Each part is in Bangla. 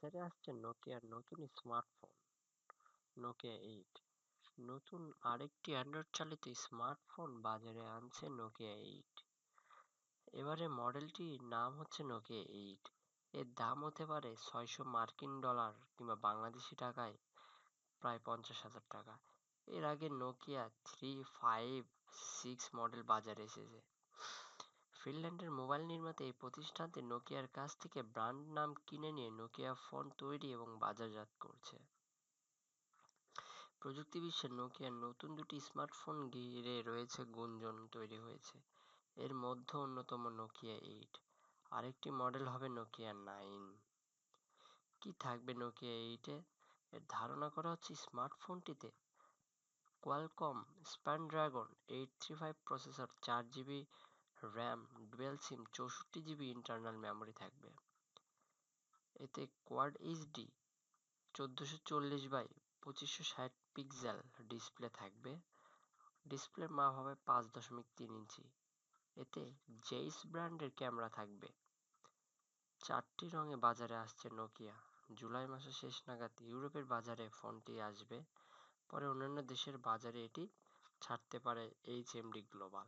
বাজারে আসছে নোকিয়ার নতুন স্মার্টফোন নোকিয়া 8। নতুন আরেকটি অ্যান্ড্রয়েড চালিত স্মার্টফোন বাজারে আনছে নোকিয়া 8। এবারে মডেলটির নাম হচ্ছে নোকিয়া 8। এর দাম হতে পারে $600 কিংবা বাংলাদেশি টাকায় প্রায় 50,000 টাকা। এর আগে নোকিয়া 356 মডেল বাজারে এসেছে। ফিনল্যান্ডের মোবাইল নির্মাতা এই প্রতিষ্ঠানটি নোকিয়ার কাছ থেকে ব্র্যান্ড নাম কিনে নিয়ে নোকিয়া ফোন তৈরি এবং বাজারজাত করছে। প্রযুক্তি বিশ্বে নোকিয়ার নতুন দুটি স্মার্টফোন ঘিরে রয়েছে গুঞ্জন তৈরি হয়েছে। এর মধ্যে অন্যতম নোকিয়া 8, আরেকটি মডেল হবে নোকিয়া 9। কি থাকবে নোকিয়া 8-এ? এর ধারণা করা হচ্ছে স্মার্টফোনটিতে Qualcomm Snapdragon 835 processor, 4GB RAM, dual SIM, 64GB internal memory থাকবে। এতে quad HD 1440x2560 pixel display থাকবে। ডিসপ্লের মাপ হবে 5.3 ইঞ্চি। এতে জেইস ব্র্যান্ডের ক্যামেরা থাকবে। 4টি রঙে বাজারে আসছে নোকিয়া। জুলাই মাসের শেষ নাগাদ ইউরোপের বাজারে ফোনটি আসবে। পরে অন্যান্য দেশের বাজারে এটি ছাড়তে পারে এইচএমডি গ্লোবাল।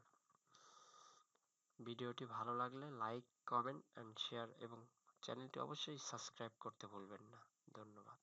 ভিডিওটি ভালো লাগলে লাইক, কমেন্ট অ্যান্ড শেয়ার এবং চ্যানেলটি অবশ্যই সাবস্ক্রাইব করতে ভুলবেন না। ধন্যবাদ।